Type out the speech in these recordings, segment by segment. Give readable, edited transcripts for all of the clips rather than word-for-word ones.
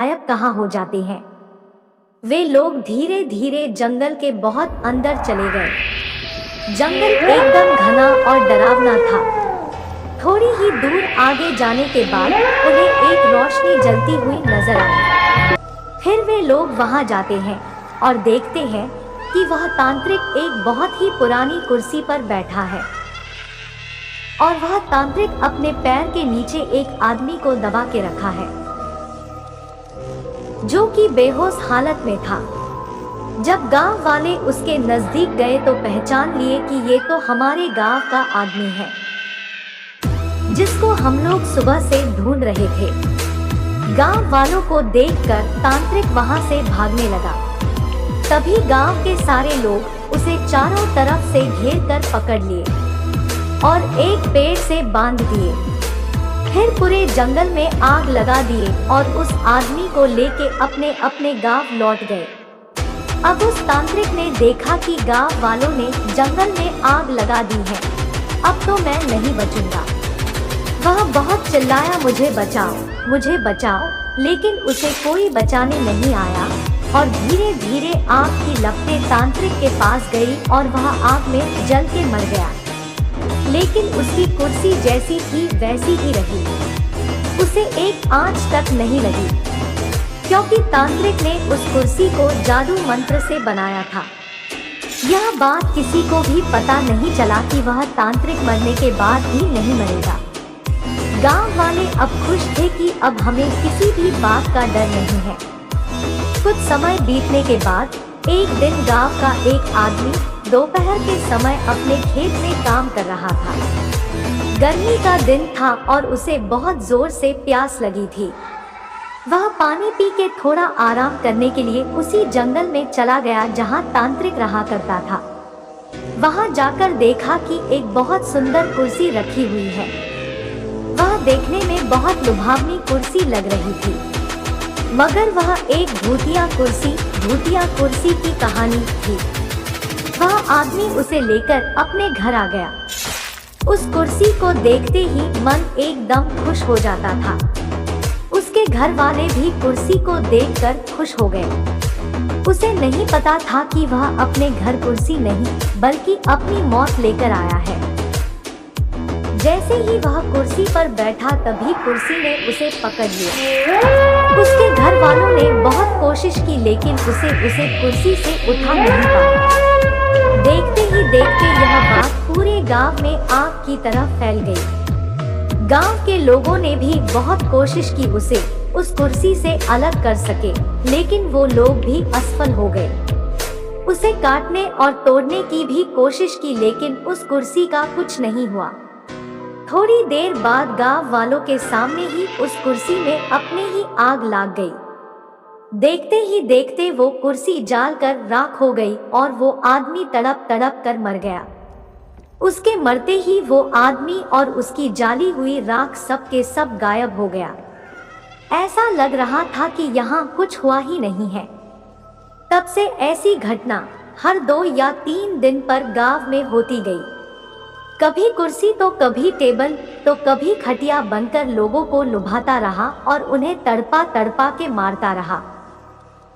गायब कहाँ हो जाते हैं। वे लोग धीरे धीरे जंगल के बहुत अंदर चले गए। जंगल एकदम घना और डरावना था। थोड़ी ही दूर आगे जाने के बाद उन्हें एक रोशनी जलती हुई नजर आई। फिर वे लोग वहां जाते हैं और देखते हैं कि वह तांत्रिक एक बहुत ही पुरानी कुर्सी पर बैठा है और वह तांत्रिक अपने पैर के नीचे एक आदमी को दबा के रखा है, जो कि बेहोश हालत में था। जब गांव वाले उसके नजदीक गए तो पहचान लिए कि ये तो हमारे गांव का आदमी है, जिसको हम लोग सुबह से ढूंढ रहे थे। गांव वालों को देखकर तांत्रिक वहां से भागने लगा। तभी गांव के सारे लोग उसे चारों तरफ से घेर कर पकड़ लिए और एक पेड़ से बांध दिए। फिर पूरे जंगल में आग लगा दिए और उस आदमी को लेके अपने अपने गांव लौट गए। अब उस तांत्रिक ने देखा कि गांव वालों ने जंगल में आग लगा दी है, अब तो मैं नहीं बचूंगा। वह बहुत चिल्लाया, मुझे बचाओ, मुझे बचाओ, लेकिन उसे कोई बचाने नहीं आया और धीरे धीरे आग की लपटें तांत्रिक के पास गई और वह आग में जल के मर गया। लेकिन उसकी कुर्सी जैसी थी वैसी ही रही, उसे एक आंच तक नहीं लगी, क्योंकि तांत्रिक ने उस कुर्सी को जादू मंत्र से बनाया था। यह बात किसी को भी पता नहीं चला कि वह तांत्रिक मरने के बाद भी नहीं मरेगा। गांव वाले अब खुश थे कि अब हमें किसी भी बात का डर नहीं है। कुछ समय बीतने के बाद एक दिन गांव का एक आदमी दोपहर के समय अपने खेत में काम कर रहा था। गर्मी का दिन था और उसे बहुत जोर से प्यास लगी थी। वह पानी पी के थोड़ा आराम करने के लिए उसी जंगल में चला गया जहां तांत्रिक रहा करता था। वहां जाकर देखा कि एक बहुत सुंदर कुर्सी रखी हुई है। वह देखने में बहुत लुभावनी कुर्सी लग रही थी, मगर वह एक भूतिया कुर्सी की कहानी थी। वह आदमी उसे लेकर अपने घर आ गया। उस कुर्सी को देखते ही मन एकदम खुश हो जाता था। उसके घर वाले भी कुर्सी को देखकर खुश हो गए। उसे नहीं पता था कि वह अपने घर कुर्सी नहीं बल्कि अपनी मौत लेकर आया है। जैसे ही वह कुर्सी पर बैठा तभी कुर्सी ने उसे पकड़ लिया। उसके घर वालों ने बहुत कोशिश की लेकिन उसे कुर्सी से उठा नहीं पाया। देखते ही देखते यह बात पूरे गांव में आग की तरह फैल गई। गांव के लोगों ने भी बहुत कोशिश की उसे उस कुर्सी से अलग कर सके, लेकिन वो लोग भी असफल हो गए। उसे काटने और तोड़ने की भी कोशिश की लेकिन उस कुर्सी का कुछ नहीं हुआ। थोड़ी देर बाद गांव वालों के सामने ही उस कुर्सी में अपने ही आग लग गई। देखते ही देखते वो कुर्सी जल कर राख हो गई और वो आदमी तड़प तड़प कर मर गया। उसके मरते ही वो आदमी और उसकी जाली हुई राख सब के सब गायब हो गया। ऐसा लग रहा था कि यहाँ कुछ हुआ ही नहीं है। तब से ऐसी घटना हर 2 या 3 दिन पर गांव में होती गई। कभी कुर्सी तो कभी टेबल तो कभी खटिया बनकर लोगों को लुभाता रहा और उन्हें तड़पा तड़पा के मारता रहा।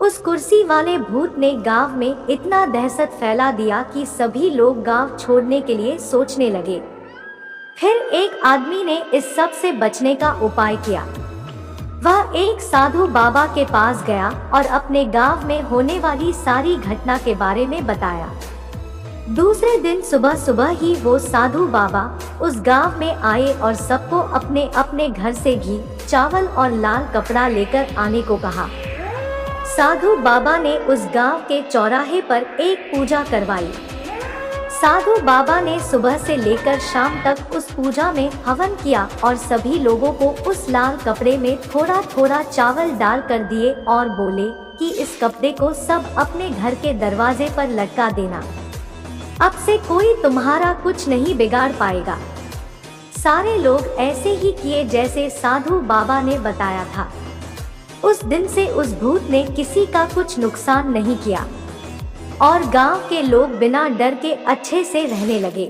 उस कुर्सी वाले भूत ने गांव में इतना दहशत फैला दिया कि सभी लोग गांव छोड़ने के लिए सोचने लगे। फिर एक आदमी ने इस सब से बचने का उपाय किया। वह एक साधु बाबा के पास गया और अपने गांव में होने वाली सारी घटना के बारे में बताया। दूसरे दिन सुबह सुबह ही वो साधु बाबा उस गांव में आए और सबको अपने अपने घर से घी, चावल और लाल कपड़ा लेकर आने को कहा। साधु बाबा ने उस गांव के चौराहे पर एक पूजा करवाई। साधु बाबा ने सुबह से लेकर शाम तक उस पूजा में हवन किया और सभी लोगों को उस लाल कपड़े में थोड़ा थोड़ा चावल डाल कर दिए और बोले कि इस कपड़े को सब अपने घर के दरवाजे पर लटका देना। अब से कोई तुम्हारा कुछ नहीं बिगाड़ पाएगा। सारे लोग ऐसे ही किए जैसे साधु बाबा ने बताया था। उस दिन से उस भूत ने किसी का कुछ नुकसान नहीं किया और गांव के लोग बिना डर के अच्छे से रहने लगे।